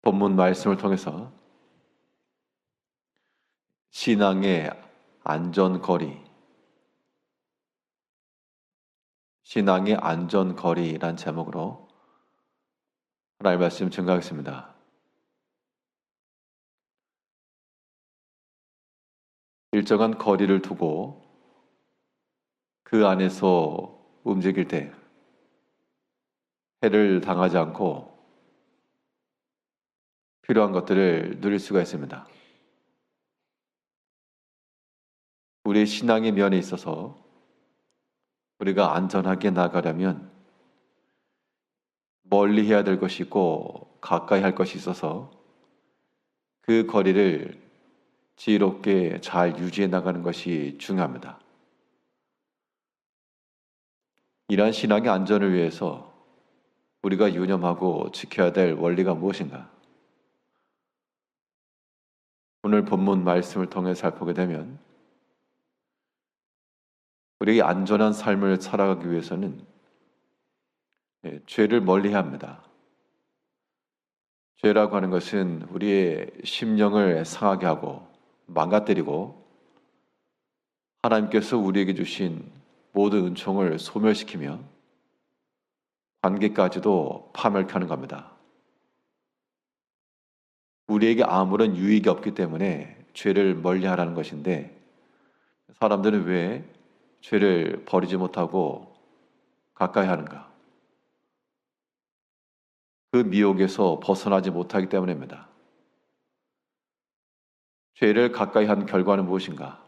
본문 말씀을 통해서 신앙의 안전거리, 신앙의 안전거리란 제목으로 하나님의 말씀 증거하겠습니다. 일정한 거리를 두고 그 안에서 움직일 때 해를 당하지 않고 필요한 것들을 누릴 수가 있습니다. 우리의 신앙의 면에 있어서 우리가 안전하게 나가려면 멀리 해야 될 것이 있고 가까이 할 것이 있어서 그 거리를 지혜롭게 잘 유지해 나가는 것이 중요합니다. 이러한 신앙의 안전을 위해서 우리가 유념하고 지켜야 될 원리가 무엇인가? 오늘 본문 말씀을 통해 살펴보게 되면 우리의 안전한 삶을 살아가기 위해서는 죄를 멀리해야 합니다. 죄라고 하는 것은 우리의 심령을 상하게 하고 망가뜨리고 하나님께서 우리에게 주신 모든 은총을 소멸시키며 관계까지도 파멸케 하는 겁니다. 우리에게 아무런 유익이 없기 때문에 죄를 멀리하라는 것인데 사람들은 왜 죄를 버리지 못하고 가까이 하는가? 그 미혹에서 벗어나지 못하기 때문입니다. 죄를 가까이 한 결과는 무엇인가?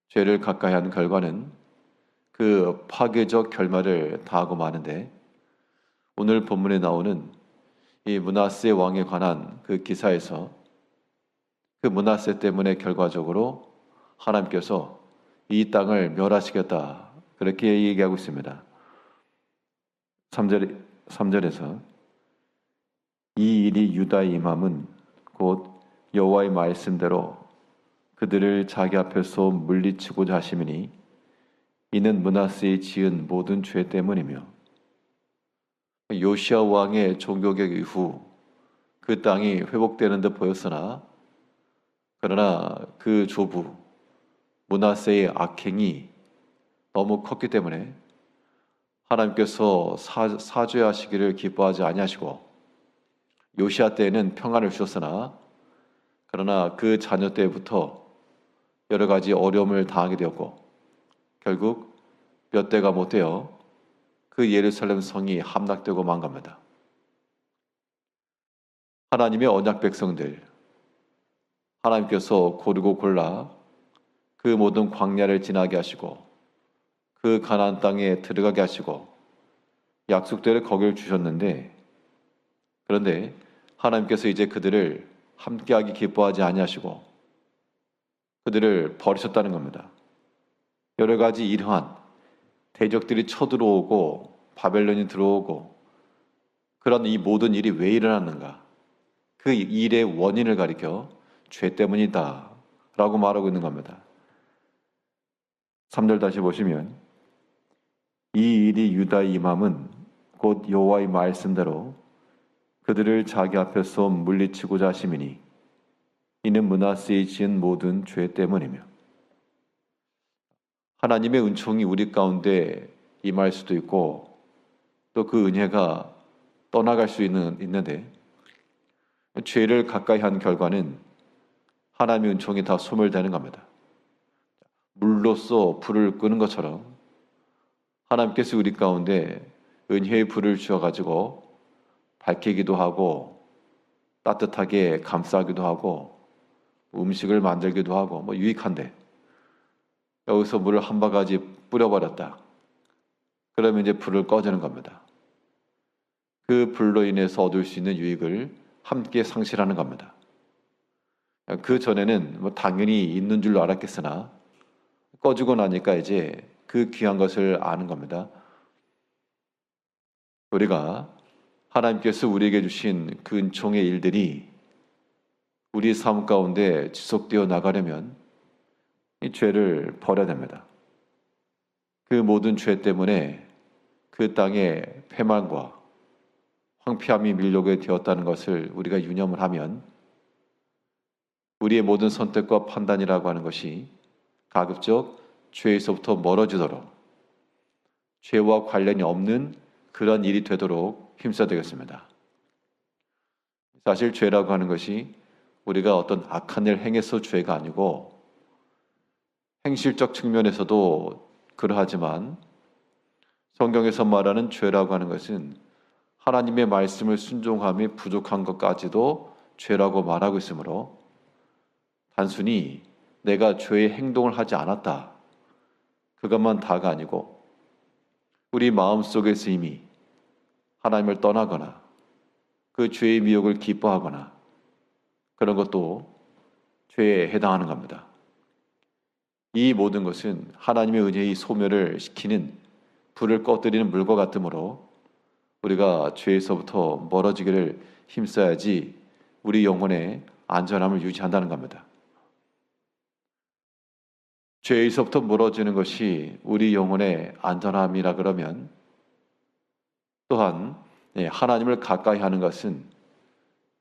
죄를 가까이 한 결과는 그 파괴적 결말을 다하고 마는데 오늘 본문에 나오는 이 므낫세 왕에 관한 그 기사에서 그 므낫세 때문에 결과적으로 하나님께서 이 땅을 멸하시겠다 그렇게 얘기하고 있습니다. 3절에서 이 일이 유다에 임함은 곧 여호와의 말씀대로 그들을 자기 앞에서 물리치고자 하심이니 이는 므낫세의 지은 모든 죄 때문이며 요시야 왕의 종교개혁 이후 그 땅이 회복되는 듯 보였으나 그러나 그 조부 므낫세의 악행이 너무 컸기 때문에 하나님께서 사죄하시기를 기뻐하지 아니하시고 요시야 때에는 평안을 주셨으나 그러나 그 자녀 때부터 여러 가지 어려움을 당하게 되었고 결국 몇 대가 못 되어 그 예루살렘 성이 함락되고 만 겁니다. 하나님의 언약 백성들, 하나님께서 고르고 골라 그 모든 광야를 지나게 하시고 그 가나안 땅에 들어가게 하시고 약속대로 거기를 주셨는데 그런데 하나님께서 이제 그들을 함께하기 기뻐하지 아니하시고 그들을 버리셨다는 겁니다. 여러 가지 이러한 대적들이 쳐들어오고 바벨론이 들어오고 그런 이 모든 일이 왜 일어났는가? 그 일의 원인을 가리켜 죄 때문이다 라고 말하고 있는 겁니다. 3절 다시 보시면 이 일이 유다의 임함은 곧 여호와의 말씀대로 그들을 자기 앞에서 물리치고자 하심이니 이는 므낫세의 지은 모든 죄 때문이며 하나님의 은총이 우리 가운데 임할 수도 있고 또 그 은혜가 떠나갈 수 있는데 죄를 가까이 한 결과는 하나님의 은총이 다 소멸되는 겁니다. 물로써 불을 끄는 것처럼 하나님께서 우리 가운데 은혜의 불을 주어가지고 밝히기도 하고 따뜻하게 감싸기도 하고 음식을 만들기도 하고 유익한데 여기서 물을 한 바가지 뿌려버렸다. 그러면 이제 불을 꺼주는 겁니다. 그 불로 인해서 얻을 수 있는 유익을 함께 상실하는 겁니다. 그 전에는 당연히 있는 줄로 알았겠으나 꺼주고 나니까 이제 그 귀한 것을 아는 겁니다. 우리가 하나님께서 우리에게 주신 그 은총의 일들이 우리 삶 가운데 지속되어 나가려면 이 죄를 버려야 됩니다. 그 모든 죄 때문에 그 땅에 패망과 황폐함이 밀려오게 되었다는 것을 우리가 유념을 하면 우리의 모든 선택과 판단이라고 하는 것이 가급적 죄에서부터 멀어지도록 죄와 관련이 없는 그런 일이 되도록 힘써야 되겠습니다. 사실 죄라고 하는 것이 우리가 어떤 악한 일을 행해서 죄가 아니고 행실적 측면에서도 그러하지만 성경에서 말하는 죄라고 하는 것은 하나님의 말씀을 순종함이 부족한 것까지도 죄라고 말하고 있으므로 단순히 내가 죄의 행동을 하지 않았다, 그것만 다가 아니고 우리 마음속에서 이미 하나님을 떠나거나 그 죄의 미혹을 기뻐하거나 그런 것도 죄에 해당하는 겁니다. 이 모든 것은 하나님의 은혜의 소멸을 시키는 불을 꺼뜨리는 물과 같으므로 우리가 죄에서부터 멀어지기를 힘써야지 우리 영혼의 안전함을 유지한다는 겁니다. 죄에서부터 멀어지는 것이 우리 영혼의 안전함이라 그러면 또한 하나님을 가까이 하는 것은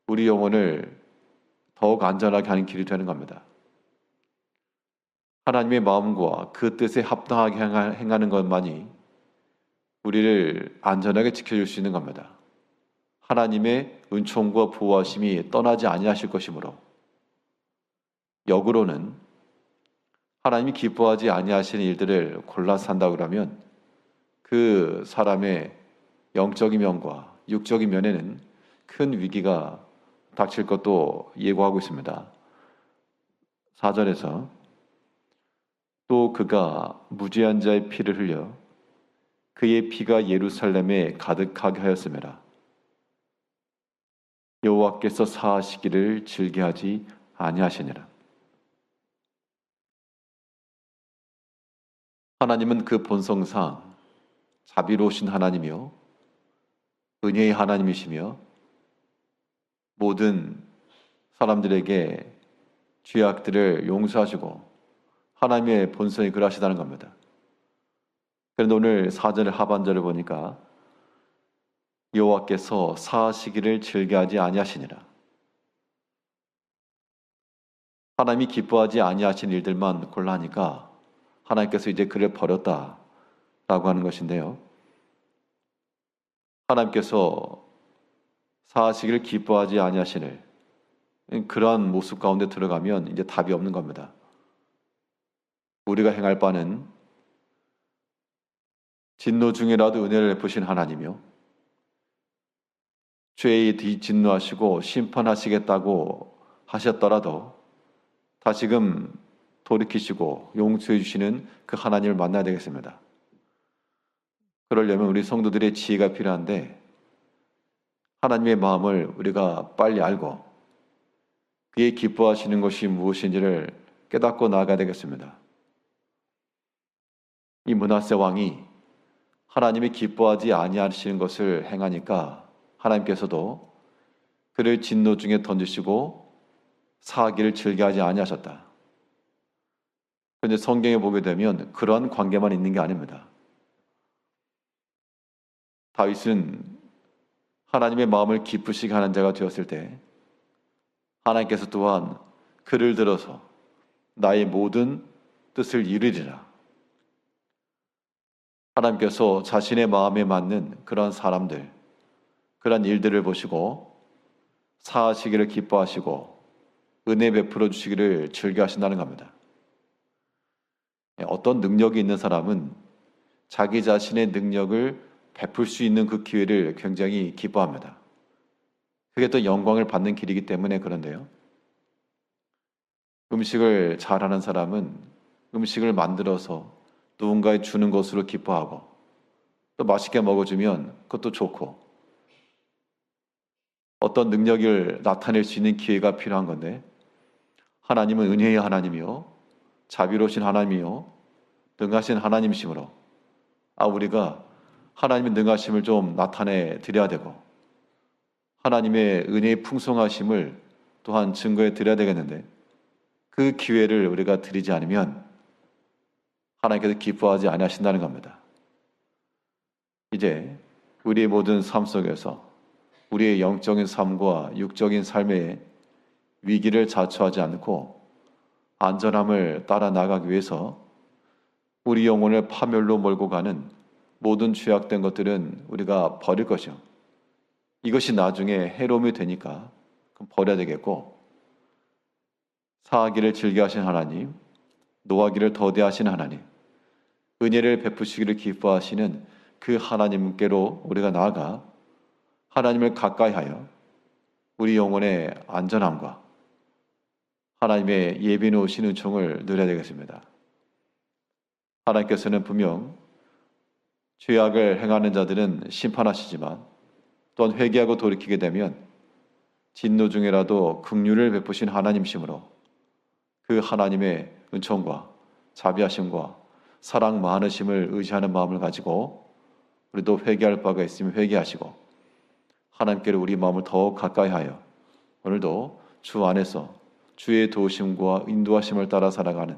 우리 영혼을 더욱 안전하게 하는 길이 되는 겁니다. 하나님의 마음과 그 뜻에 합당하게 행하는 것만이 우리를 안전하게 지켜줄 수 있는 겁니다. 하나님의 은총과 보호하심이 떠나지 아니하실 것이므로 역으로는 하나님이 기뻐하지 아니하시는 일들을 골라 산다 그러면 그 사람의 영적인 면과 육적인 면에는 큰 위기가 닥칠 것도 예고하고 있습니다. 4절에서 또 그가 무죄한 자의 피를 흘려 그의 피가 예루살렘에 가득하게 하였음이라. 여호와께서 사하시기를 즐겨하지 아니하시니라. 하나님은 그 본성상 자비로우신 하나님이요 은혜의 하나님이시며 모든 사람들에게 죄악들을 용서하시고 하나님의 본성이 그러하시다는 겁니다. 그런데 오늘 4절 하반절을 보니까 여호와께서 사하시기를 즐겨하지 아니하시니라. 하나님이 기뻐하지 아니하신 일들만 골라 하니까 하나님께서 이제 그를 버렸다라고 하는 것인데요. 하나님께서 사하시기를 기뻐하지 아니하시는 그러한 모습 가운데 들어가면 이제 답이 없는 겁니다. 우리가 행할 바는 진노 중이라도 은혜를 베푸신 하나님이요 죄에 진노하시고 심판하시겠다고 하셨더라도 다시금 돌이키시고 용서해 주시는 그 하나님을 만나야 되겠습니다. 그러려면 우리 성도들의 지혜가 필요한데 하나님의 마음을 우리가 빨리 알고 그의 기뻐하시는 것이 무엇인지를 깨닫고 나아가야 되겠습니다. 이 므낫세 왕이 하나님이 기뻐하지 아니하시는 것을 행하니까 하나님께서도 그를 진노 중에 던지시고 사하기를 즐겨하지 아니하셨다. 그런데 성경에 보게 되면 그러한 관계만 있는 게 아닙니다. 다윗은 하나님의 마음을 기쁘시게 하는 자가 되었을 때 하나님께서 또한 그를 들어서 나의 모든 뜻을 이루리라. 하나님께서 자신의 마음에 맞는 그런 사람들, 그런 일들을 보시고 사하시기를 기뻐하시고 은혜 베풀어 주시기를 즐겨하신다는 겁니다. 어떤 능력이 있는 사람은 자기 자신의 능력을 베풀 수 있는 그 기회를 굉장히 기뻐합니다. 그게 또 영광을 받는 길이기 때문에 그런데요. 음식을 잘하는 사람은 음식을 만들어서 누군가에 주는 것으로 기뻐하고 또 맛있게 먹어주면 그것도 좋고 어떤 능력을 나타낼 수 있는 기회가 필요한 건데 하나님은 은혜의 하나님이요 자비로우신 하나님이요 능하신 하나님이시므로 우리가 하나님의 능하심을 좀 나타내 드려야 되고 하나님의 은혜의 풍성하심을 또한 증거해 드려야 되겠는데 그 기회를 우리가 드리지 않으면 하나님께서 기뻐하지 아니하신다는 겁니다. 이제 우리의 모든 삶 속에서 우리의 영적인 삶과 육적인 삶의 위기를 자초하지 않고 안전함을 따라 나가기 위해서 우리 영혼을 파멸로 몰고 가는 모든 죄악된 것들은 우리가 버릴 것이요. 이것이 나중에 해로움이 되니까 그럼 버려야 되겠고, 사하기를 즐겨 하신 하나님, 노하기를 더디하신 하나님, 은혜를 베푸시기를 기뻐하시는 그 하나님께로 우리가 나아가 하나님을 가까이 하여 우리 영혼의 안전함과 하나님의 예비 놓으신 은총을 누려야 되겠습니다. 하나님께서는 분명 죄악을 행하는 자들은 심판하시지만 또한 회개하고 돌이키게 되면 진노 중에라도 긍휼을 베푸신 하나님이시므로 그 하나님의 은총과 자비하심과 사랑 많으심을 의지하는 마음을 가지고 우리도 회개할 바가 있으면 회개하시고 하나님께로 우리 마음을 더욱 가까이 하여 오늘도 주 안에서 주의 도우심과 인도하심을 따라 살아가는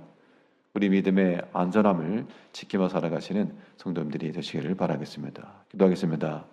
우리 믿음의 안전함을 지키며 살아가시는 성도님들이 되시기를 바라겠습니다. 기도하겠습니다.